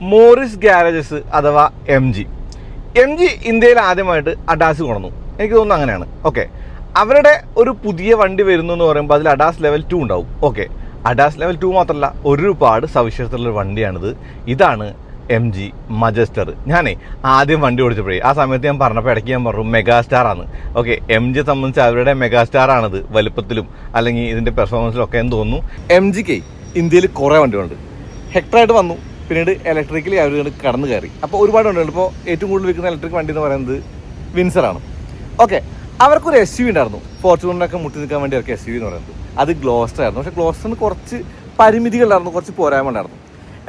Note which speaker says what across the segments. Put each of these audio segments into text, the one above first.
Speaker 1: Morris garages അഥവാ M G ഇന്ത്യയിൽ ആദ്യമായിട്ട് അഡാസ് കൊണ്ടുവന്നു. എനിക്ക് തോന്നുന്നു അങ്ങനെയാണ്. ഓക്കെ, അവരുടെ ഒരു പുതിയ വണ്ടി വരുന്നു എന്ന് പറയുമ്പോൾ അതിൽ അഡാസ് ലെവൽ 2 ഉണ്ടാവും. ഓക്കെ, അഡാസ് ലെവൽ 2 മാത്രമല്ല, ഒരുപാട് സവിശേഷതയുള്ള വണ്ടിയാണിത്. ഇതാണ് എം ജി മജസ്റ്റർ. ഞാനേ ആദ്യം വണ്ടി ഓടിച്ചപ്പോഴേ ആ സമയത്ത് ഞാൻ പറഞ്ഞപ്പോൾ ഇടയ്ക്ക് ഞാൻ പറഞ്ഞു മെഗാസ്റ്റാർ ആണ്. ഓക്കെ, എം ജിയെ സംബന്ധിച്ച് അവരുടെ മെഗാസ്റ്റാർ ആണിത്, വലുപ്പത്തിലും അല്ലെങ്കിൽ ഇതിൻ്റെ പെർഫോമൻസിലും ഒക്കെ എന്ന് തോന്നുന്നു. എം ജിക്ക് ഇന്ത്യയിൽ കുറേ വണ്ടികളുണ്ട്. ഹെക്ടറായിട്ട് വന്നു, പിന്നീട് ഇലക്ട്രിക്കലി അവർ കടന്നു കയറി. അപ്പോൾ ഒരുപാട് വണ്ടികളുണ്ട്. ഇപ്പോൾ ഏറ്റവും കൂടുതൽ വിൽക്കുന്ന ഇലക്ട്രിക് വണ്ടി എന്ന് പറയുന്നത് വിൻസറാണ്. ഓക്കെ, അവർക്കൊരു എസ് യു വി ഉണ്ടായിരുന്നു, ഫോർച്യൂണറിനൊക്കെ മുട്ടി നിൽക്കാൻ വേണ്ടി അവർക്ക് എസ് യു വി എന്ന് പറയുന്നത്. അത് ഗ്ലോസ്റ്റർ ആയിരുന്നു. പക്ഷേ ഗ്ലോസ്റ്ററിന് കുറച്ച് പരിമിതികളുണ്ടായിരുന്നു, കുറച്ച് പോരായ്മ ഉണ്ടായിരുന്നു.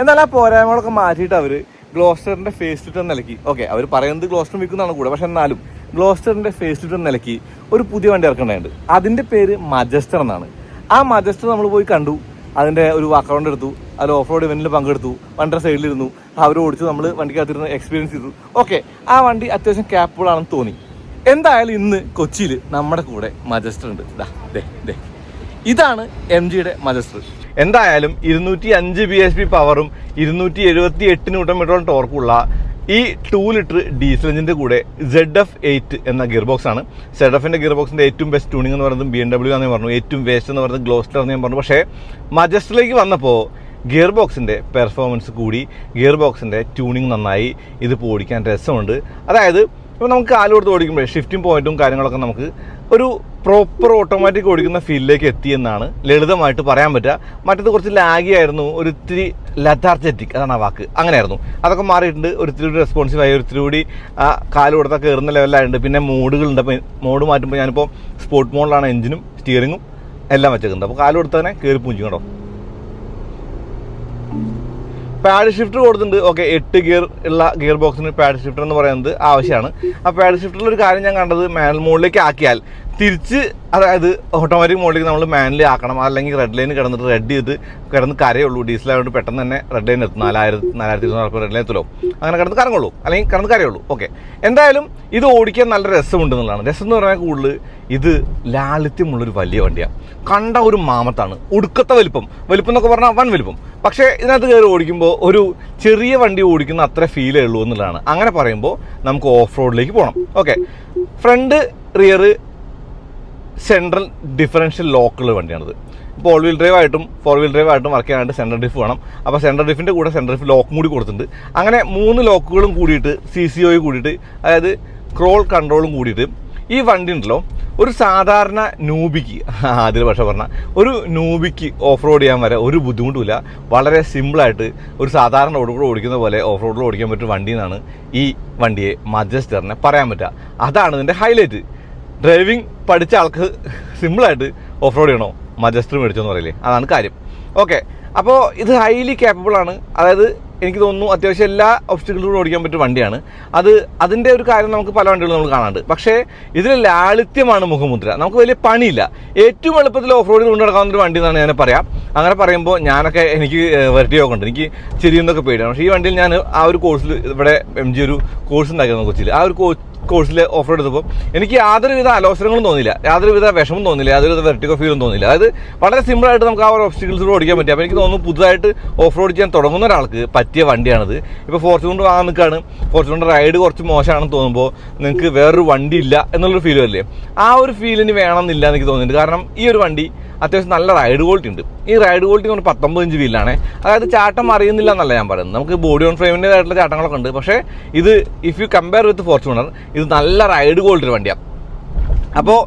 Speaker 1: എന്നാൽ ആ പോരായ്മകളൊക്കെ മാറ്റിയിട്ട് അവർ ഗ്ലോസ്റ്ററിൻ്റെ ഫേസ് ലിഫ്റ്റ് നിലയ്ക്ക്, ഓക്കെ അവർ പറയുന്നത് ഗ്ലോസ്റ്റർ വിൽക്കുന്നതാണ് കൂടെ, പക്ഷെ എന്നാലും ഗ്ലോസ്റ്ററിൻ്റെ ഫേസ് ലിഫ്റ്റ് നിലയ്ക്ക് ഒരു പുതിയ വണ്ടി ഇറക്കേണ്ടതുണ്ട്. അതിൻ്റെ പേര് മജസ്റ്റർ എന്നാണ്. ആ മജസ്റ്റർ നമ്മൾ പോയി കണ്ടു, അതിൻ്റെ ഒരു വാക്കൗണ്ട് എടുത്തു, അതിൽ ഓഫ് റോഡ് ഇവൻറ്റിൽ പങ്കെടുത്തു, വണ്ടിയുടെ സൈഡിലിരുന്നു, അവർ ഓടിച്ചു, നമ്മൾ വണ്ടിക്കകത്തിരുന്ന് എക്സ്പീരിയൻസ് ചെയ്തു. ഓക്കെ, ആ വണ്ടി അത്യാവശ്യം ക്യാപ്പബിൾ ആണെന്ന് തോന്നി. എന്തായാലും ഇന്ന് കൊച്ചിയിൽ നമ്മുടെ കൂടെ മജസ്റ്റർ ഉണ്ട്. ഇതാണ് എം ജിയുടെ മജസ്റ്റർ. എന്തായാലും 205 bhp പവറും 278 Nm ടോർക്കുള്ള ഈ 2 ലിറ്റർ ഡീസൽ എഞ്ചിൻ്റെ കൂടെ ZF8 എന്ന ഗിയർ ബോക്സ് ആണ്. ZF-ൻ്റെ ഗിയർ ബോക്സിൻ്റെ ഏറ്റവും ബെസ്റ്റ് ട്യൂണിംഗ് എന്ന് പറയുന്നത് BMW ആണെന്ന് പറഞ്ഞു, ഏറ്റവും വേസ്റ്റ് എന്ന് പറയുന്നത് ഗ്ലോസ്റ്റർ എന്ന് ഞാൻ പറഞ്ഞു. പക്ഷേ മജസ്റ്ററിലേക്ക് വന്നപ്പോൾ ഗിയർ ബോക്സിൻ്റെ പെർഫോമൻസ് കൂടി, ഗിയർ ബോക്സിൻ്റെ ട്യൂണിങ് നന്നായി, ഇതിപ്പോൾ ഓടിക്കാൻ രസമുണ്ട്. അതായത് ഇപ്പോൾ നമുക്ക് കാല് കൊടുത്ത് ഓടിക്കുമ്പോൾ ഷിഫ്റ്റിംഗ് പോയിന്റും കാര്യങ്ങളൊക്കെ നമുക്ക് ഒരു പ്രോപ്പർ ഓട്ടോമാറ്റിക് ഓടിക്കുന്ന ഫീൽഡിലേക്ക് എത്തിയെന്നാണ് ലളിതമായിട്ട് പറയാൻ പറ്റുക. മറ്റത് കുറച്ച് ലാഗി ആയിരുന്നു, ഒരിത്തിരി ലഥാർജറ്റിക്, അതാണ് ആ വാക്ക്, അങ്ങനെയായിരുന്നു. അതൊക്കെ മാറിയിട്ടുണ്ട്, ഒരിത്തിരി കൂടി റെസ്പോൺസീവായി, ഒരിത്തിരി കൂടി കാല് കൊടുത്താൽ കയറുന്ന ലെവലായിട്ടുണ്ട്. പിന്നെ മോഡുകളുണ്ട്. അപ്പോൾ മോഡ് മാറ്റുമ്പോൾ ഞാനിപ്പോൾ സ്പോർട്ട് മോഡിലാണ് എഞ്ചിനും സ്റ്റിയറിങ്ങും എല്ലാം വെച്ചേക്കുന്നത്. അപ്പോൾ കാല് കൊടുത്താൽ തന്നെ കയറി പൂഞ്ചും കേട്ടോ. പാഡ് ഷിഫ്റ്റർ കൊടുത്തിട്ടുണ്ട്. ഓക്കെ, 8 ഗിയർ ഉള്ള ഗിയർ ബോക്സിന് പാഡ് ഷിഫ്റ്റർ എന്ന് പറയുന്നത് ആവശ്യമാണ്. ആ പാഡ് ഷിഫ്റ്ററിലൊരു കാര്യം ഞാൻ കണ്ടത്, മാനുവൽ മോഡിലേക്ക് ആക്കിയാൽ തിരിച്ച്, അതായത് ഓട്ടോമാറ്റിക് മോഡിലേക്ക് നമ്മൾ മാനുവലി ആക്കണം, അല്ലെങ്കിൽ റെഡ് ലൈൻ കിടന്നിട്ട് റെഡ് ചെയ്ത് കിടന്ന് കരയുള്ളൂ. ഡീസലായതുകൊണ്ട് പെട്ടെന്ന് തന്നെ റെഡ് ലൈൻ എത്തും, 4200 റെഡ് ലൈൻ എത്തുമല്ലോ, അങ്ങനെ കിടന്ന് കറങ്ങുള്ളൂ, അല്ലെങ്കിൽ കിടന്ന് കരയുള്ളൂ. ഓക്കെ, എന്തായാലും ഇത് ഓടിക്കാൻ നല്ല രസമുണ്ട് എന്നുള്ളതാണ്. രസം എന്ന് പറഞ്ഞാൽ കൂടുതൽ ഇത് ലാളിത്യമുള്ളൊരു വലിയ വണ്ടിയാണ്. കണ്ട ഒരു മാമത്താണ്, ഒടുക്കത്തെ വലിപ്പം എന്നൊക്കെ പറഞ്ഞാൽ വൻ വലിപ്പം. പക്ഷേ ഇതിനകത്ത് കയറി ഓടിക്കുമ്പോൾ ഒരു ചെറിയ വണ്ടി ഓടിക്കുന്ന അത്ര ഫീലേ ഉള്ളൂ എന്നുള്ളതാണ്. അങ്ങനെ പറയുമ്പോൾ നമുക്ക് ഓഫ് റോഡിലേക്ക് പോകണം. Okay, front rear central differential ലോക്കുള്ള വണ്ടിയാണിത്. ഇപ്പോൾ ഓൾ വീൽ ഡ്രൈവ് ആയിട്ടും 4 വീൽ ഡ്രൈവ് ആയിട്ടും വർക്ക് ചെയ്യാനായിട്ട് സെൻട്രൽ ഡിഫ് വേണം. അപ്പോൾ സെൻട്രൽ ഡിഫിൻ്റെ കൂടെ സെൻട്രൽ ഡിഫ് ലോക്കും കൂടി കൊടുത്തിട്ടുണ്ട്. അങ്ങനെ 3 ലോക്കുകളും കൂടിയിട്ട് CCO കൂടിയിട്ട്, അതായത് ക്രോൾ കൺട്രോളും കൂടിയിട്ട് ഈ വണ്ടി ഉണ്ടല്ലോ, ഒരു സാധാരണ നൂബിക്ക്, അതിൽ പക്ഷേ പറഞ്ഞാൽ ഒരു നൂബിക്ക് ഓഫ് റോഡ് ചെയ്യാൻ വരെ ഒരു ബുദ്ധിമുട്ടുമില്ല. വളരെ സിമ്പിളായിട്ട് ഒരു സാധാരണ റോഡ് കൂടെ ഓടിക്കുന്ന പോലെ ഓഫ് റോഡിൽ ഓടിക്കാൻ പറ്റിയ വണ്ടി എന്നാണ് ഈ വണ്ടിയെ മജസ്റ്ററിനെ പറയാൻ പറ്റുക. അതാണ് ഇതിൻ്റെ ഹൈലൈറ്റ്. ഡ്രൈവിംഗ് പഠിച്ച ആൾക്ക് സിമ്പിളായിട്ട് ഓഫ് റോഡ് ചെയ്യണോ, മജസ്റ്റർ മേടിച്ചോ എന്ന് പറയില്ലേ, അതാണ് കാര്യം. ഓക്കെ, അപ്പോൾ ഇത് ഹൈലി കേപ്പബിൾ ആണ്. അതായത് എനിക്ക് തോന്നുന്നു അത്യാവശ്യം എല്ലാ ഒബ്സ്റ്റക്കിളിലൂടെ ഓടിക്കാൻ പറ്റിയ വണ്ടിയാണ്. അതിൻ്റെ ഒരു കാര്യം നമുക്ക് പല വണ്ടികളും നമ്മൾ കാണാറുണ്ട്. പക്ഷേ ഇതിൽ ലാളിത്യമാണ് മുഖമുദ്ര. നമുക്ക് വലിയ പണിയില്ല, ഏറ്റവും എളുപ്പത്തിൽ ഓഫ് റോഡിൽ കൊണ്ടു നടക്കാവുന്ന ഒരു വണ്ടി എന്നാണ് ഞാൻ പറയാം. അങ്ങനെ പറയുമ്പോൾ ഞാനൊക്കെ എനിക്ക് വെറൈറ്റിയൊക്കെ ഉണ്ട്, എനിക്ക് ചെരിയെന്നൊക്കെ പേടിയാണ്. പക്ഷേ ഈ വണ്ടിയിൽ ഞാൻ ആ ഒരു കോഴ്സിൽ, ഇവിടെ MG ഒരു കോഴ്സ് ഉണ്ടാക്കിയിരുന്നു കൊച്ചിയിൽ, ആ ഒരു കോഴ്സിൽ ഓഫ് റോഡ് എടുത്തപ്പോൾ എനിക്ക് യാതൊരുവിധ അലോസരങ്ങളും തോന്നിയില്ല, യാതൊരുവിധ വിഷമം തോന്നില്ല, യാതൊരുവിധ വെർട്ടിഗോ ഫീലും തോന്നില്ല. അതായത് വളരെ സിമ്പിളായിട്ട് നമുക്ക് ആ ഒരു ഒബ്സ്റ്റക്കിൾസിലൂടെ ഓടിക്കാൻ പറ്റും. അപ്പോൾ എനിക്ക് തോന്നുന്നു പുതുതായിട്ട് ഓഫ് റോഡ് ചെയ്യാൻ തുടങ്ങുന്ന ഒരാൾക്ക് പറ്റിയ വണ്ടിയാണിത്. ഇപ്പോൾ ഫോർച്യൂണർ വാങ്ങാൻ നിൽക്കുകയാണ്, ഫോർച്യൂണർ റൈഡ് കുറച്ച് മോശമാണെന്ന് തോന്നുമ്പോൾ നിങ്ങൾക്ക് വേറൊരു വണ്ടി ഇല്ല എന്നുള്ളൊരു ഫീൽ വരില്ലേ, ആ ഒരു ഫീലിന് വേണമെന്നില്ല എനിക്ക് തോന്നുന്നുണ്ട്. കാരണം ഈ ഒരു വണ്ടി അത്യാവശ്യം നല്ല റൈഡ് ക്വാളിറ്റി ഉണ്ട്. ഈ റൈഡ് ക്വാളിറ്റി കൊണ്ട് 19 ഇഞ്ച് വീലാണ്. അതായത് ചാട്ടം അറിയുന്നില്ല എന്നല്ല ഞാൻ പറയുന്നത്, നമുക്ക് ബോഡി ഓൺ ഫ്രെയിമിൻ്റെതായിട്ടുള്ള ചാട്ടങ്ങളൊക്കെ ഉണ്ട്. പക്ഷേ ഇത് if you compare with Fortuner, ഇത് നല്ല റൈഡ് ക്വാളിറ്റി വണ്ടിയാണ്. അപ്പോൾ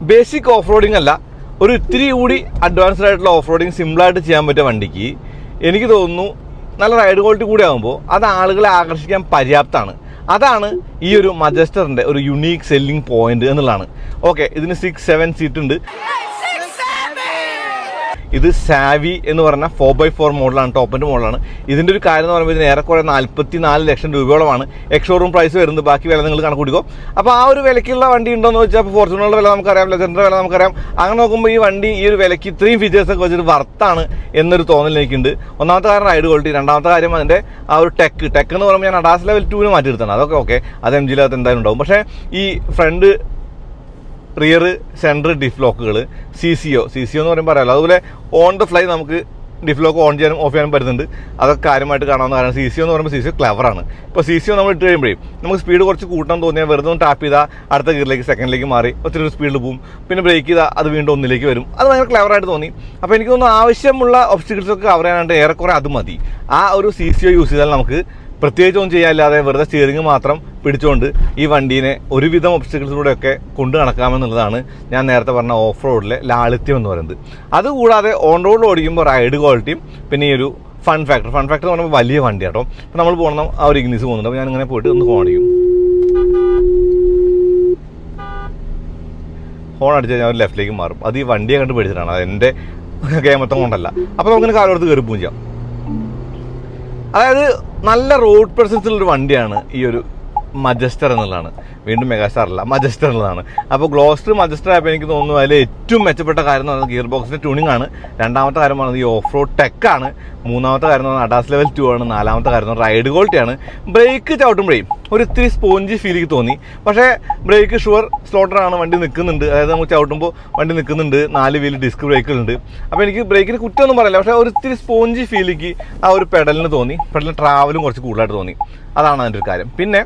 Speaker 1: ബേസിക് ഓഫ് റോഡിംഗ് അല്ല, ഒരു ഇത്തിരി കൂടി അഡ്വാൻസ്ഡ് ആയിട്ടുള്ള ഓഫ് റോഡിങ് സിമ്പിളായിട്ട് ചെയ്യാൻ പറ്റിയ വണ്ടിക്ക് എനിക്ക് തോന്നുന്നു നല്ല റൈഡ് ക്വാളിറ്റി കൂടി ആകുമ്പോൾ അത് ആളുകളെ ആകർഷിക്കാൻ പര്യാപ്തമാണ്. അതാണ് ഈ ഒരു മജസ്റ്ററിൻ്റെ ഒരു യുണീക്ക് സെല്ലിംഗ് പോയിന്റ് എന്നുള്ളതാണ്. ഓക്കെ, ഇതിന് 6-7 സീറ്റ് ഉണ്ട്. ഇത് സാവി എന്ന് പറഞ്ഞാൽ 4x4 മോഡലാണ്, ടോപ്പ് എൻഡ് മോഡലാണ്. ഇതിൻ്റെ ഒരു കാര്യം എന്ന് പറയുമ്പോൾ ഇതിന് ഏറെക്കുറെ 44 ലക്ഷം രൂപയോളമാണ് എക്സ്ഷോറൂം പ്രൈസ് വരുന്നത്. ബാക്കി വില നിങ്ങൾ കണക്ക് കൂടിക്കോ. അപ്പോൾ ആ ഒരു വിലയ്ക്കുള്ള വണ്ടി ഉണ്ടോയെന്ന് വെച്ചാൽ ഇപ്പോൾ ഫോർച്യൂണറുടെ വില നമുക്കറിയാം, ലെജൻഡറിൻ്റെ വില നമുക്കറിയാം. അങ്ങനെ നോക്കുമ്പോൾ ഈ വണ്ടി ഈ ഒരു വിലയ്ക്ക് ഇത്രയും ഫീച്ചേഴ്സൊക്കെ വെച്ചിട്ട് വർത്താണ് എന്നൊരു തോന്നൽ എനിക്കുണ്ട്. ഒന്നാമത്തെ കാര്യം റൈഡ് ക്വാളിറ്റി, രണ്ടാമത്തെ കാര്യം അതിൻ്റെ ആ ഒരു ടെക്ക് എന്ന് പറയുമ്പോൾ ഞാൻ അഡാസ് ലെവൽ 2 മാറ്റിയെടുത്താണ്. അതൊക്കെ ഓക്കെ, അത് MGയിലകത്ത് എന്തായാലും ഉണ്ടാവും. പക്ഷേ ഈ ഫ്രണ്ട് റിയർ സെൻട്രൽ ഡിഫ് ലോക്കുകൾ, CCO എന്ന് പറയുമ്പോൾ പറയാമല്ലോ, അതുപോലെ ഓൺ ദ ഫ്ലൈ നമുക്ക് ഡിഫ് ലോക്ക് ഓൺ ചെയ്യാനും ഓഫ് ചെയ്യാനും പറ്റുന്നുണ്ട്. അതൊക്കെ കാര്യമായിട്ട് കാണാവുന്ന കാരണം CCO എന്ന് പറയുമ്പോൾ CCO ക്ലവറാണ്. ഇപ്പോൾ CCO നമ്മൾ ഇട്ട് കഴിയുമ്പോഴേ നമുക്ക് സ്പീഡ് കുറച്ച് കൂട്ടാൻ തോന്നിയാൽ വെറുതെ ഒന്ന് ടാപ്പ് ചെയ്താൽ അടുത്ത ഗിയറിലേക്ക് സെക്കൻഡിലേക്ക് മാറി ഒത്തിരി ഒരു സ്പീഡിൽ പോകും. പിന്നെ ബ്രേക്ക് ചെയ്താൽ അത് വീണ്ടും ഒന്നിലേക്ക് വരും. അത് ഭയങ്കര ക്ലവറായിട്ട് തോന്നി. അപ്പോൾ എനിക്ക് തോന്നുന്നു ആവശ്യമുള്ള ഒബ്സ്റ്റക്കിൾസൊക്കെ കവർ ചെയ്യാനായിട്ട് ഏറെക്കുറെ അത് മതി. ആ ഒരു CCO യൂസ് ചെയ്താൽ നമുക്ക് പ്രത്യേകിച്ച് ഒന്നും ചെയ്യാനില്ലാതെ വെറുതെ സ്റ്റിയറിംഗ് മാത്രം പിടിച്ചുകൊണ്ട് ഈ വണ്ടീനെ ഒരുവിധം ഒബ്സ്റ്റക്കിൾസിലൂടെയൊക്കെ കൊണ്ടു നടക്കാമെന്നുള്ളതാണ് ഞാൻ നേരത്തെ പറഞ്ഞ ഓഫ് റോഡിലെ ലാളിത്യം എന്ന് പറയുന്നത്. അതുകൂടാതെ ഓൺ റോഡിൽ ഓടിക്കുമ്പോൾ റൈഡ് ക്വാളിറ്റിയും പിന്നെ ഈ ഒരു ഫൺ ഫാക്ടർ എന്ന് പറയുമ്പോൾ വലിയ വണ്ടി കേട്ടോ. അപ്പോൾ നമ്മൾ പോകണം ആ ഒരു ഇഗ്നിസ് പോകുന്നുണ്ട്. അപ്പോൾ ഞാനിങ്ങനെ പോയിട്ട് ഒന്ന് ഹോൺ അടിക്കും. ഹോൺ അടിച്ച് കഴിഞ്ഞാൽ ഒരു ലെഫ്റ്റിലേക്ക് മാറും. അത് ഈ വണ്ടിയെ കണ്ട് പിടിച്ചിട്ടാണ്, അത് എൻ്റെ കേമത്തം കൊണ്ടല്ല. അപ്പോൾ നമുക്കിങ്ങനെ കാലോടത്ത് കയറി പോവും ചെയ്യാം. അതായത് നല്ല റോഡ് പ്രസൻസ് ഉള്ളൊരു വണ്ടിയാണ് ഈ ഒരു മജസ്റ്റർ എന്നുള്ളതാണ്. വീണ്ടും മെഗാസ്റ്റാർ അല്ല, മജസ്റ്റർ എന്നുള്ളതാണ്. അപ്പോൾ ഗ്ലോസ്റ്റർ മജസ്റ്റർ ആയപ്പോൾ എനിക്ക് തോന്നുന്നു അതിൽ ഏറ്റവും മെച്ചപ്പെട്ട കാര്യം എന്ന് പറയുന്നത് ഗിയർ ബോക്സിൻ്റെ ട്യൂണിംഗ് ആണ്. രണ്ടാമത്തെ കാര്യം പറയുന്നത് ഈ ഓഫ് റോഡ് ടെക്കാണ്. മൂന്നാമത്തെ കാര്യം എന്ന് പറഞ്ഞാൽ അഡാസ് ലെവൽ 2 ആണ്. നാലാമത്തെ കാര്യം എന്ന് പറഞ്ഞാൽ റൈഡ് ക്വാളിറ്റിയാണ്. ബ്രേക്ക് ചവിട്ടുമ്പോഴേ ഒരു ഇത്തിരി സ്പോഞ്ചി ഫീലിംഗ് തോന്നി. പക്ഷേ ബ്രേക്ക് ഷുവർ സ്ലോട്ടറാണ്, വണ്ടി നിൽക്കുന്നുണ്ട്. അതായത് നമുക്ക് ചവിട്ടുമ്പോൾ വണ്ടി നിൽക്കുന്നുണ്ട്. 4 വീല് ഡിസ്ക് ബ്രേക്കുകളുണ്ട്. അപ്പോൾ എനിക്ക് ബ്രേക്കിന് കുറ്റമൊന്നും പറയില്ല. പക്ഷേ ഒരു ഇത്തിരി സ്പോഞ്ചി ഫീലിംഗ് ആ ഒരു പെഡലിന് തോന്നി. പെഡലിന് ട്രാവലും കുറച്ച് കൂടുതലായിട്ട് തോന്നി. അതാണ് അതിൻ്റെ ഒരു കാര്യം. പിന്നെ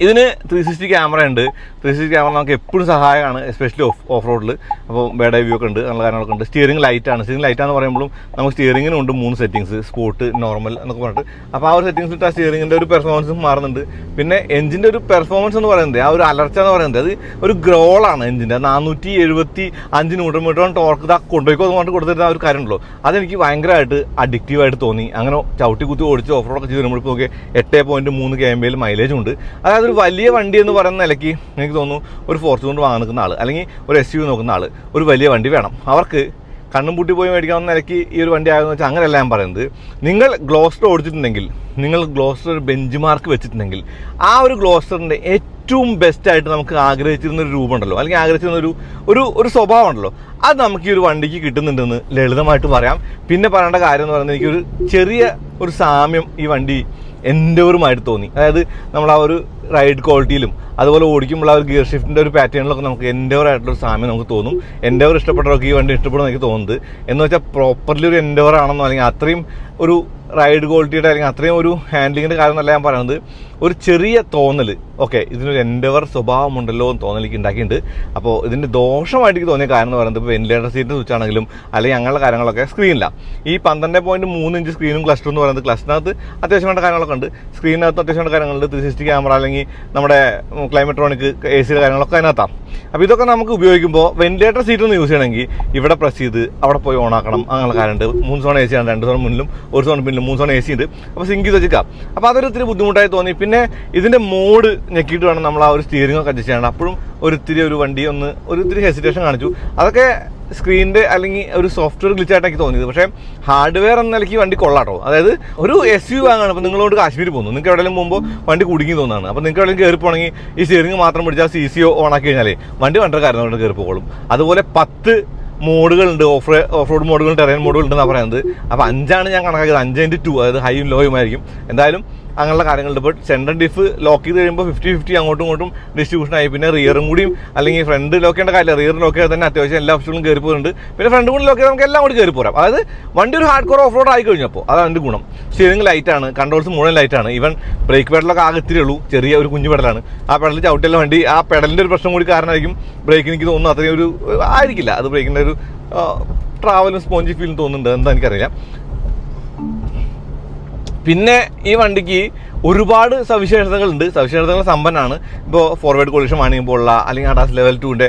Speaker 1: ഇതിന് 360 ക്യാമറ ഉണ്ട്. 360 ക്യാമറ നമുക്ക് എപ്പോഴും സഹായമാണ്, എസ്പെഷ്യലി ഓഫ് റോഡിൽ. അപ്പോൾ ബേഡ് ഐ വ്യൂ ഒക്കെ ഉണ്ട്, നല്ല കാര്യങ്ങളൊക്കെ ഉണ്ട്. സ്റ്റിയറിംഗ് ലൈറ്റാണ്. സ്റ്റിയറിംഗ് ലൈറ്റാന്ന് പറയുമ്പോഴും നമുക്ക് സ്റ്റിയറിങ്ങിനുണ്ട് 3 സെറ്റിങ്സ്, സ്പോർട്ട്, നോർമൽ എന്നൊക്കെ പറഞ്ഞിട്ട്. അപ്പോൾ ആ ഒരു സെറ്റിങ്സ് ഇട്ട് ആ സ്റ്റിയറിങ്ങിൻ്റെ ഒരു പെർഫോമൻസും മാറുന്നുണ്ട്. പിന്നെ എഞ്ചിൻ്റെ ഒരു പെർഫോമൻസ് എന്ന് പറയുന്നത്, ആ ഒരു അലർച്ച എന്ന് പറയുന്നത്, അത് ഒരു ഗ്രോളാണ് എഞ്ചിൻ്റെ. 475 ന്യൂട്ടൺ മീറ്റർ ടോർക്ക് ഇതാ കൊണ്ടുപോയിക്കോ എന്ന് പറഞ്ഞിട്ട് കൊടുത്തിരുന്ന ആ ഒരു കാര്യമുണ്ടല്ലോ, അതെനിക്ക് ഭയങ്കരമായിട്ട് അഡിക്റ്റീവായിട്ട് തോന്നി. അങ്ങനെ ചവിട്ടി കുത്തി ഓടിച്ച് ഓഫ് റോഡൊക്കെ ചെയ്ത് വരുമ്പോൾ നോക്കി 8.3 kmpl മൈലേജും ഉണ്ട്. അതായത് ഒരു വലിയ വണ്ടി എന്ന് പറയുന്ന നിലയ്ക്ക് എനിക്ക് തോന്നുന്നു ഒരു ഫോർച്യൂണർ വാങ്ങാൻ നിൽക്കുന്ന ആൾ അല്ലെങ്കിൽ ഒരു SUV നോക്കുന്ന ആൾ ഒരു വലിയ വണ്ടി വേണം. അവർക്ക് കണ്ണും പൂട്ടി പോയി മേടിക്കാവുന്ന നിലയ്ക്ക് ഈ ഒരു വണ്ടി ആയെന്ന് വെച്ചാൽ അങ്ങനെയല്ല ഞാൻ പറയുന്നത്. നിങ്ങൾ ഗ്ലോസ്റ്റർ ഓടിച്ചിട്ടുണ്ടെങ്കിൽ, നിങ്ങൾ ഗ്ലോസ്റ്റർ ഒരു ബെഞ്ച് മാർക്ക് വെച്ചിട്ടുണ്ടെങ്കിൽ, ആ ഒരു ഗ്ലോസ്റ്ററിൻ്റെ ഏറ്റവും ബെസ്റ്റായിട്ട് നമുക്ക് ആഗ്രഹിച്ചിരുന്നൊരു രൂപമുണ്ടല്ലോ, അല്ലെങ്കിൽ ആഗ്രഹിച്ചിരുന്ന ഒരു സ്വഭാവം ഉണ്ടല്ലോ, അത് നമുക്ക് ഈ ഒരു വണ്ടിക്ക് കിട്ടുന്നുണ്ടെന്ന് ലളിതമായിട്ട് പറയാം. പിന്നെ പറയേണ്ട കാര്യം എന്ന് പറയുന്നത്, എനിക്കൊരു ചെറിയ ഒരു സാമ്യം ഈ വണ്ടി എൻഡോറുമായിട്ട് തോന്നി. അതായത് നമ്മൾ ആ ഒരു റൈഡ് ക്വാളിറ്റിയിലും അതുപോലെ ഓടിക്കുമ്പോൾ ആ ഒരു ഗിയർ ഷിഫ്റ്റിൻ്റെ ഒരു പാറ്റേണിലൊക്കെ നമുക്ക് എൻഡോർ ആയിട്ടുള്ളൊരു സാമ്യം നമുക്ക് തോന്നും. എൻഡോർ ഇഷ്ടപ്പെട്ടവർക്ക് ഈ വണ്ടി ഇഷ്ടപ്പെടുമെന്ന് എനിക്ക് തോന്നുന്നത്. എന്ന് വെച്ചാൽ പ്രോപ്പർലി ഒരു എൻഡോർ ആണെന്നോ അല്ലെങ്കിൽ അത്രയും ഒരു റൈഡ് ക്വാളിറ്റിയുടെ അല്ലെങ്കിൽ അത്രയും ഒരു ഹാൻഡ്ലിങ്ങിൻ്റെ കാര്യം എന്നല്ല ഞാൻ പറയുന്നത്. ഒരു ചെറിയ തോന്നൽ, ഓക്കെ ഇതിനൊരു എൻഡവർ സ്വഭാവമുണ്ടല്ലോ എന്ന് തോന്നലേക്ക് ഉണ്ടാക്കിയിട്ടുണ്ട്. അപ്പോൾ ഇതിൻ്റെ ദോഷമായിട്ട് എനിക്ക് തോന്നിയ കാര്യം എന്ന് പറയുന്നത്, ഇപ്പോൾ വെന്റിലേറ്റർ സീറ്റ് സ്വിച്ച് ആണെങ്കിലും അല്ലെങ്കിൽ അങ്ങനെയുള്ള കാര്യങ്ങളൊക്കെ സ്ക്രീനില്ല. ഈ 12.3 ഇഞ്ച് സ്ക്രീനും ക്ലസ്റ്റർ എന്ന് പറയുന്നത്, ക്ലസ്റ്ററിനകത്ത് അത്യാവശ്യം വേണ്ട കാര്യങ്ങളൊക്കെ ഉണ്ട്, സ്ക്രീനിനകത്ത് അത്യാവശ്യം വേണ്ട കാര്യങ്ങളുണ്ട്. 360 ക്യാമറ അല്ലെങ്കിൽ നമ്മുടെ ക്ലൈമട്രോണിക് AC കാര്യങ്ങളൊക്കെ അതിനകത്താണ്. അപ്പോൾ ഇതൊക്കെ നമുക്ക് ഉപയോഗിക്കുമ്പോൾ വെന്റിലേറ്റർ സീറ്റ് ഒന്ന് യൂസ് ചെയ്യണമെങ്കിൽ ഇവിടെ പ്രസ് ചെയ്ത് അവിടെ പോയി ഓണാക്കണം. അങ്ങനെയുള്ള കാര്യമുണ്ട്. 3 സോൺ AC ആണ്, 2 സോൺ മുന്നിലും 1 സോൺ പിന്നിലും 3 സോൺ AC ഉണ്ട്. അപ്പോൾ സിങ്ക് ചെയ്ത് വെച്ചിരിക്കാം. അപ്പോൾ അതൊരു ഇത്തിരി ബുദ്ധിമുട്ടായി തോന്നി. പിന്നെ ഇതിൻ്റെ മോഡ് ഞെക്കിയിട്ട് വേണം നമ്മൾ ആ ഒരു സ്റ്റിയറിംഗ് ഒക്കെ അഡ്ജസ്റ്റ് ചെയ്യണം. അപ്പോഴും ഒരു വണ്ടി ഒരു ഇത്തിരി ഹെസിറ്റേഷൻ കാണിച്ചു. അതൊക്കെ സ്ക്രീനിൻ്റെ അല്ലെങ്കിൽ ഒരു സോഫ്റ്റ്വെയർ ഗ്ലിച്ചായിട്ട് എനിക്ക് തോന്നിയത്. പക്ഷേ ഹാർഡ്വെയർ എന്ന നിലയ്ക്ക് വണ്ടി കൊള്ളാട്ടോ. അതായത് ഒരു SUV വാങ്ങാണ്. അപ്പോൾ നിങ്ങളോട് കാശ്മീർ പോകുന്നു, നിങ്ങൾക്ക് എവിടെയെങ്കിലും പോകുമ്പോൾ വണ്ടി കുടുങ്ങി തോന്നുന്നതാണ്. അപ്പോൾ നിങ്ങൾക്ക് എവിടെയെങ്കിലും കയറി പോകണമെങ്കിൽ ഈ സ്റ്റിയറിംഗ് മാത്രം പിടിച്ചാൽ CCO ഓണാക്കി കഴിഞ്ഞാൽ വണ്ടി വണ്ടർ കാര്യം കൊണ്ട് കയറി പോകും. അതുപോലെ 10 മോഡുകളുണ്ട്, ഓഫ് റോഡ് മോഡുകൾ, ടെറൈൻ മോഡുകൾ ഉണ്ടെന്നാണ് പറയുന്നത്. അപ്പോൾ 5ആണ് ഞാൻ കണക്കാക്കിയത്. 5x2, അതായത് ഹൈയും ലോയും ആയിരിക്കും. എന്തായാലും അങ്ങനെയുള്ള കാര്യങ്ങളുണ്ട്. ഇപ്പോൾ സെൻട്രൽ ഡിഫ് ലോക്ക് ചെയ്ത് കഴിയുമ്പോൾ 50-50 അങ്ങോട്ടും ഇങ്ങോട്ടും ഡിസ്ട്രിബ്യൂഷനായി. പിന്നെ റിയറും കൂടിയും അല്ലെങ്കിൽ ഫ്രണ്ട് ലോക്ക് ചെയ്യേണ്ട കാര്യമില്ല, റിയർ ലോക്ക് ചെയ്താൽ തന്നെ അത്യാവശ്യം എല്ലാ ഓപ്ഷനുകളും കയറി പോകുന്നുണ്ട്. പിന്നെ ഫ്രണ്ട് കൂടി ലോക്ക് ചെയ്താൽ നമുക്ക് എല്ലാം കൂടി കയറി പോരാം. അതായത് വണ്ടി ഒരു ഹാർഡ് കോർ ഓഫ് റോഡ് ആയി കഴിഞ്ഞപ്പോൾ അതാണ് എൻ്റെ ഗുണം. സ്റ്റിയറിംഗ് ലൈറ്റാണ്, കൺട്രോൾസ് മുഴുവൻ ലൈറ്റാണ്. ഈവൻ ബ്രേക്ക് പെഡലൊക്കെ ആകെ ഇത്തിരി ഉള്ളൂ, ചെറിയ ഒരു കുഞ്ഞു പെഡലാണ്. ആ പെഡൽ ചവിട്ടിയുള്ള വണ്ടി ആ പെഡലിൻ്റെ ഒരു പ്രശ്നം കൂടി കാരണമായിരിക്കും ബ്രേക്കിന് എനിക്ക് തോന്നുന്നു അത്രയും ഒരു ആയിരിക്കില്ല. അത് ബ്രേക്കിൻ്റെ ഒരു ട്രാവലും സ്പോഞ്ചി ഫീലും തോന്നുന്നുണ്ട്, എന്താ എനിക്കറിയില്ല. പിന്നെ ഈ വണ്ടിക്ക് ഒരുപാട് സവിശേഷതകളുണ്ട്. സവിശേഷതകൾ സമ്പന്നമാണ്. ഇപ്പോൾ ഫോർവേഡ് കൊളിഷൻ വാണിംഗ് പോലുള്ള അല്ലെങ്കിൽ അഡാസ് ലെവൽ 2ൻ്റെ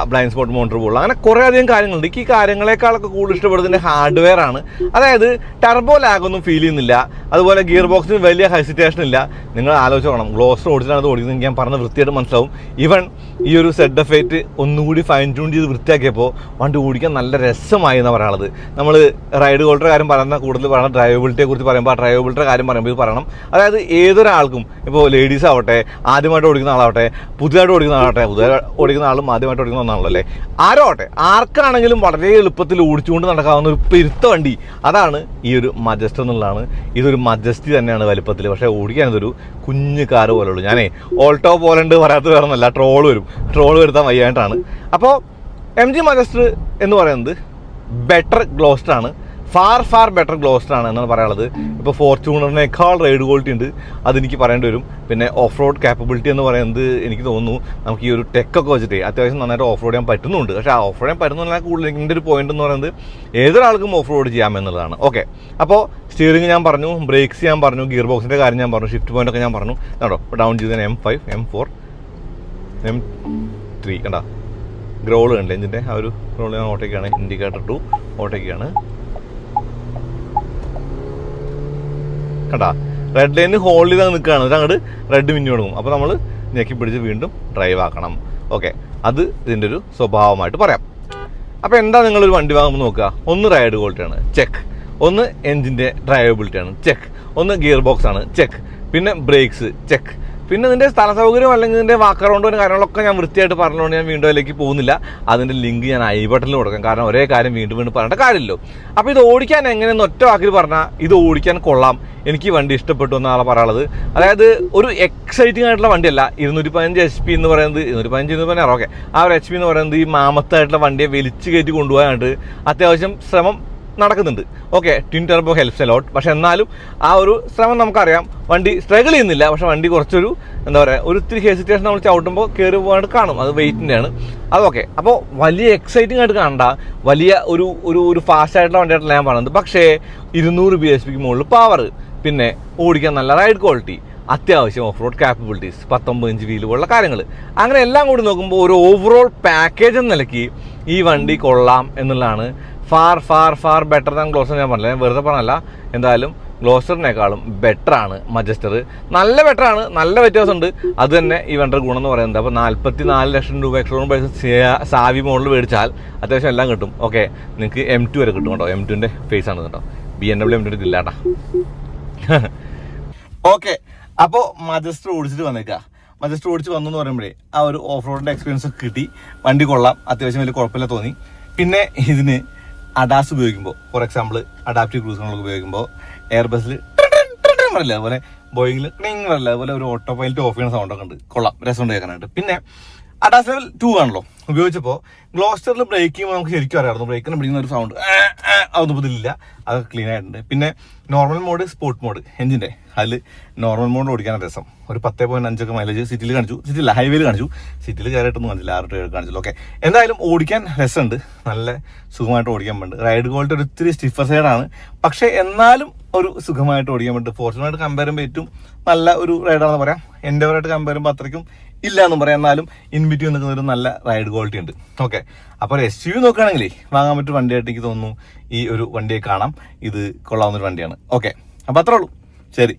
Speaker 1: ബ്ലൈൻഡ് സ്പോട്ട് മോണിറ്റർ പോലുള്ള അങ്ങനെ കുറേ അധികം കാര്യങ്ങളുണ്ട്. ഈ കാര്യങ്ങളെക്കാളൊക്കെ കൂടുതൽ ഇഷ്ടപ്പെടുന്നതിൻ്റെ ഹാർഡ്വെയർ ആണ്. അതായത് ടർബോ ലാഗൊന്നും ഫീൽ ചെയ്യുന്നില്ല. അതുപോലെ ഗിയർ ബോക്സിന് വലിയ ഹെസിറ്റേഷൻ ഇല്ല. നിങ്ങൾ ആലോചിച്ച് നോക്കണം, ഗ്ലോസ്റ്റർ ഓടിച്ചിട്ടാണ് അത് ഓടിക്കുന്നത്. ഞാൻ പറഞ്ഞ വൃത്തിയായിട്ട് മനസ്സിലാവും. ഈവൻ ഈ ഒരു ZF8 ഒന്നുകൂടി ഫൈൻ ട്യൂൺ ചെയ്ത് വൃത്തിയാക്കിയപ്പോൾ വണ്ടി ഓടിക്കാൻ നല്ല രസമായി എന്നാണ് പറയാനുള്ളത്. നമ്മൾ റൈഡ് ക്വാളിറ്റിയുടെ കാര്യം പറയുന്ന കൂടുതൽ പറയണം, ഡ്രൈവബിലിറ്റിയെ കുറിച്ച് പറയുമ്പോൾ ആ ഡ്രൈവബിലിറ്റിയുടെ കാര്യം പറയുമ്പോൾ ഇത് പറയണം. അതായത് ഏതൊരാൾക്കും, ഇപ്പോൾ ലേഡീസ് ആവട്ടെ, ആദ്യമായിട്ട് ഓടിക്കുന്ന ആളാവട്ടെ, പുതിയതായിട്ട് ഓടിക്കുന്ന ആളാവട്ടെ, ഓടിക്കുന്ന ആളും ആദ്യമായിട്ട് ഓടിക്കുന്ന ഒന്നാണല്ലോ അല്ലേ, ആരോ ആവട്ടെ, ആർക്കാണെങ്കിലും വളരെ എളുപ്പത്തിൽ ഓടിച്ചുകൊണ്ട് നടക്കാവുന്ന ഒരു പെരുത്ത വണ്ടി അതാണ് ഈ ഒരു മജസ്റ്റർ എന്നുള്ളതാണ്. ഇതൊരു മജസ്റ്റി തന്നെയാണ് വലിപ്പത്തിൽ, പക്ഷേ ഓടിക്കാൻ ഇതൊരു കുഞ്ഞു കാറ് പോലെ ഉള്ളൂ. ഞാനേ ഓൾട്ടോ പോലെ ഉണ്ട് പറയാത്ത വേറെ ഒന്നല്ല, ട്രോൾ വരുത്താൻ വയ്യായിട്ടാണ്. അപ്പോൾ MG മജസ്റ്റർ എന്ന് പറയുന്നത് ബെറ്റർ ഗ്ലോസ്റ്റർ ആണ്. ഫാർ ബെറ്റർ ഗ്ലോസ്റ്റർ ആണ് എന്നാണ് പറയാനുള്ളത്. ഇപ്പോൾ ഫോർച്യൂണറിനേക്കാൾ റൈഡ് ക്വാളിറ്റി ഉണ്ട്, അതെനിക്ക് പറയേണ്ടി വരും. പിന്നെ ഓഫ് റോഡ് കാപ്പബിലിറ്റി എന്ന് പറയുന്നത് എനിക്ക് തോന്നുന്നു നമുക്ക് ഈ ഒരു ടെക്കൊക്കെ വെച്ചിട്ട് അത്യാവശ്യം നന്നായിട്ട് ഓഫ് റോഡ് ചെയ്യാൻ പറ്റുന്നുണ്ട്. പക്ഷേ ആ ഓഫ് റോഡ് ചെയ്യാൻ പറ്റുന്നതിനാൽ കൂടുതൽ എൻ്റെ ഒരു പോയിന്റ് എന്ന് പറയുന്നത് ഏതൊരാൾക്കും ഓഫ് റോഡ് ചെയ്യാമെന്നുള്ളതാണ്. ഓക്കെ, അപ്പോൾ സ്റ്റിയറിംഗ് ഞാൻ പറഞ്ഞു, ബ്രേക്സ് ഞാൻ പറഞ്ഞു, ഗിയർ ബോക്സിൻ്റെ കാര്യം ഞാൻ പറഞ്ഞു, ഷിഫ്റ്റ് പോയിന്റ് ഒക്കെ ഞാൻ പറഞ്ഞു. കേട്ടോ, ഇപ്പോൾ ഡൗൺ ചെയ്തതിന് M5, M4, M3 കണ്ടാ ഗ്രോള് ഉണ്ട് എഞ്ചിൻ്റെ ആ ഒരു ഗ്രോള് ഞാൻ ഓട്ടോയ്ക്കാണ്. ഇൻഡിക്കേറ്റർ 2 ഓട്ടോയ്ക്കാണ്. കണ്ടാ റെഡ് ലൈന് ഹോൾഡ് ചെയ്താൽ നിൽക്കുകയാണ്, ഇത് അങ്ങോട്ട് റെഡ് മിന്നി തുടങ്ങും. അപ്പോൾ നമ്മൾ ഞെക്കി പിടിച്ച് വീണ്ടും ഡ്രൈവ് ആക്കണം. ഓക്കെ, അത് ഇതിൻ്റെ ഒരു സ്വഭാവമായിട്ട് പറയാം. അപ്പോൾ എന്താ നിങ്ങളൊരു വണ്ടി വാങ്ങുമ്പോൾ നോക്കുക, ഒന്ന് റൈഡ് ക്വാളിറ്റിയാണ് ചെക്ക്, ഒന്ന് എഞ്ചിൻ്റെ ഡ്രൈവബിലിറ്റിയാണ് ചെക്ക്, ഒന്ന് ഗിയർ ബോക്സ് ആണ് ചെക്ക്, പിന്നെ ബ്രേക്സ് ചെക്ക്, പിന്നെ ഇതിൻ്റെ സ്ഥല സൗകര്യം അല്ലെങ്കിൽ ഇതിൻ്റെ വാക്കറൗണ്ടും കാര്യങ്ങളൊക്കെ ഞാൻ വൃത്തിയായിട്ട് പറഞ്ഞുകൊണ്ട് ഞാൻ വീണ്ടും അതിലേക്ക് പോകുന്നില്ല. അതിൻ്റെ ലിങ്ക് ഞാൻ ഐ ബട്ടണിൽ കൊടുക്കാം, കാരണം ഒരേ കാര്യം വീണ്ടും പറയേണ്ട കാര്യമില്ലല്ലോ. അപ്പോൾ ഇത് ഓടിക്കാൻ എങ്ങനെയെന്ന് ഒറ്റ വാക്കിൽ പറഞ്ഞാൽ ഇത് ഓടിക്കാൻ കൊള്ളാം, എനിക്ക് വണ്ടി ഇഷ്ടപ്പെട്ടു എന്നാണ് പറയാനുള്ളത്. അതായത് ഒരു എക്സൈറ്റിംഗ് ആയിട്ടുള്ള വണ്ടിയല്ല. 215 HP എന്ന് പറയുന്നത് 215 ഓക്കെ, ആ ഒരു HP എന്ന് പറയുന്നത് ഈ മാമത്തായിട്ടുള്ള വണ്ടിയെ വലിച്ചു കയറ്റി കൊണ്ടുപോകാനായിട്ട് അത്യാവശ്യം ശ്രമം നടക്കുന്നുണ്ട്. Okay, twin turbo helps a lot. പക്ഷെ എന്നാലും ആ ഒരു ശ്രമം നമുക്കറിയാം. വണ്ടി സ്ട്രഗിൾ ചെയ്യുന്നില്ല, പക്ഷെ വണ്ടി കുറച്ചൊരു എന്താ പറയുക, ഒരു ഇത്തിരി ഹെസിറ്റേഷൻ നമ്മൾ ചവിട്ടുമ്പോൾ കയറി പോകാനായിട്ട് കാണും. അത് വെയിറ്റിൻ്റെയാണ് അതൊക്കെ. അപ്പോൾ വലിയ എക്സൈറ്റിംഗ് ആയിട്ട് കാണണ്ട, വലിയ ഒരു ഒരു ഒരു ഫാസ്റ്റ് ആയിട്ടുള്ള വണ്ടിയായിട്ടല്ല ഞാൻ പറയുന്നത്. പക്ഷേ 200 bhp മുകളിൽ പവർ, പിന്നെ ഓടിക്കാൻ നല്ല റൈഡ് ക്വാളിറ്റി, അത്യാവശ്യം off road capabilities, 19 inch wheel പോലുള്ള കാര്യങ്ങൾ, അങ്ങനെ എല്ലാം കൂടി നോക്കുമ്പോൾ ഒരു ഓവറോൾ പാക്കേജ് എന്ന നിലയ്ക്ക് ഈ വണ്ടി കൊള്ളാം എന്നുള്ളതാണ്. ഫാർ ബെറ്റർ ദാൻ ഗ്ലോസ്റ്റർ ഞാൻ പറഞ്ഞില്ല, ഞാൻ വെറുതെ പറഞ്ഞല്ല. എന്തായാലും ഗ്ലോസ്റ്ററിനേക്കാളും ബെറ്ററാണ് മജസ്റ്റർ, നല്ല ബെറ്ററാണ്, നല്ല വ്യത്യാസമുണ്ട്. അത് തന്നെ ഈ വണ്ടിയുടെ ഗുണം എന്ന് പറയുന്നത്. അപ്പോൾ 44 ലക്ഷം രൂപ എക്സ്ട്രോൺ പ്രൈസ് സാവി മോഡൽ മേടിച്ചാൽ അത്യാവശ്യം എല്ലാം കിട്ടും. ഓക്കെ, നിങ്ങൾക്ക് M2 വരെ കിട്ടും കേട്ടോ. M2ൻ്റെ ഫേസ് ആണ് കേട്ടോ, BMW M2 ഇല്ല കേട്ടോ. ഓക്കെ, അപ്പോൾ മജസ്റ്റർ ഓടിച്ചിട്ട് വന്നേക്കാം. മജസ്റ്റർ ഓടിച്ച് വന്നു എന്ന് പറയുമ്പോഴേ ആ ഒരു ഓഫ് റോഡിൻ്റെ എക്സ്പീരിയൻസ് ഒക്കെ കിട്ടി. വണ്ടി കൊള്ളാം, അത്യാവശ്യം വലിയ കുഴപ്പമില്ല തോന്നി. പിന്നെ ഇതിന് അഡാസ് ഉപയോഗിക്കുമ്പോൾ, for example adaptive cruise control ഉപയോഗിക്കുമ്പോൾ എയർ ബസ്സിൽ പറയില്ല, അതുപോലെ ബോയിങ്ങിൽ ക്ലിങ് പറയില്ല, അതുപോലെ ഒരു ഓട്ടോ പൈലറ്റ് ഓഫ് ചെയ്യുന്ന സൗണ്ടൊക്കെ ഉണ്ട്, കൊള്ളാം, രസമുണ്ട് കേൾക്കാനായിട്ട്. പിന്നെ അഡാസ് ലെവൽ 2 ആണല്ലോ ഉപയോഗിച്ചപ്പോൾ ഗ്ലോസ്റ്ററിൽ ബ്രേക്ക് ചെയ്യുമ്പോൾ നമുക്ക് ശരിക്കും അറിയാമായിരുന്നു, ബ്രേക്കിന് പിടിക്കുന്ന ഒരു സൗണ്ട് അതൊന്നും ഇതിലില്ല, അത് ക്ലീൻ ആയിട്ടുണ്ട്. പിന്നെ നോർമൽ മോഡ്, സ്പോർട്ട് മോഡ് എഞ്ചിൻ്റെ, അതിൽ നോർമൽ മോഡ് ഓടിക്കാനാണ് രസം. ഒരു 10.5 മൈലേജ് സിറ്റിയിൽ കാണിച്ചു, സിറ്റിയില്ല ഹൈവേയിൽ കാണിച്ചു, സിറ്റിയിൽ കയറിയിട്ടൊന്നും കാണിച്ചില്ല, 6-7 കാണിച്ചില്ല. ഓക്കെ, എന്തായാലും ഓടിക്കാൻ രസമുണ്ട്, നല്ല സുഖമായിട്ട് ഓടിക്കാൻ പറ്റും. റൈഡ് ക്വാളിറ്റി ഒരു ഇത്തിരി സ്റ്റിഫർ സൈഡാണ്, പക്ഷേ എന്നാലും ഒരു സുഖമായിട്ട് ഓടിക്കാൻ പറ്റും. ഫോർച്യൂണറായിട്ട് കമ്പയർ ചെയ്യുമ്പോൾ ഏറ്റവും നല്ല ഒരു റൈഡാണെന്ന് പറയാം. എൻ്റെവറായിട്ട് കമ്പയർ ചെയ്യുമ്പോൾ അത്രയ്ക്കും ഇല്ല എന്നും പറയാം. എന്നാലും ഇൻ ബിറ്റ്വീൻ നിൽക്കുന്ന ഒരു നല്ല റൈഡ് ക്വാളിറ്റി ഉണ്ട്. ഓക്കെ, അപ്പോൾ ഒരു SUV നോക്കുകയാണെങ്കിലേ വാങ്ങാൻ പറ്റിയ വണ്ടിയായിട്ട് എനിക്ക് തോന്നുന്നു ഈ ഒരു വണ്ടിയെ കാണാം. ഇത് കൊള്ളാവുന്നൊരു വണ്ടിയാണ്. ഓക്കെ, അപ്പോൾ അത്രേ ഉള്ളൂ. ശരി.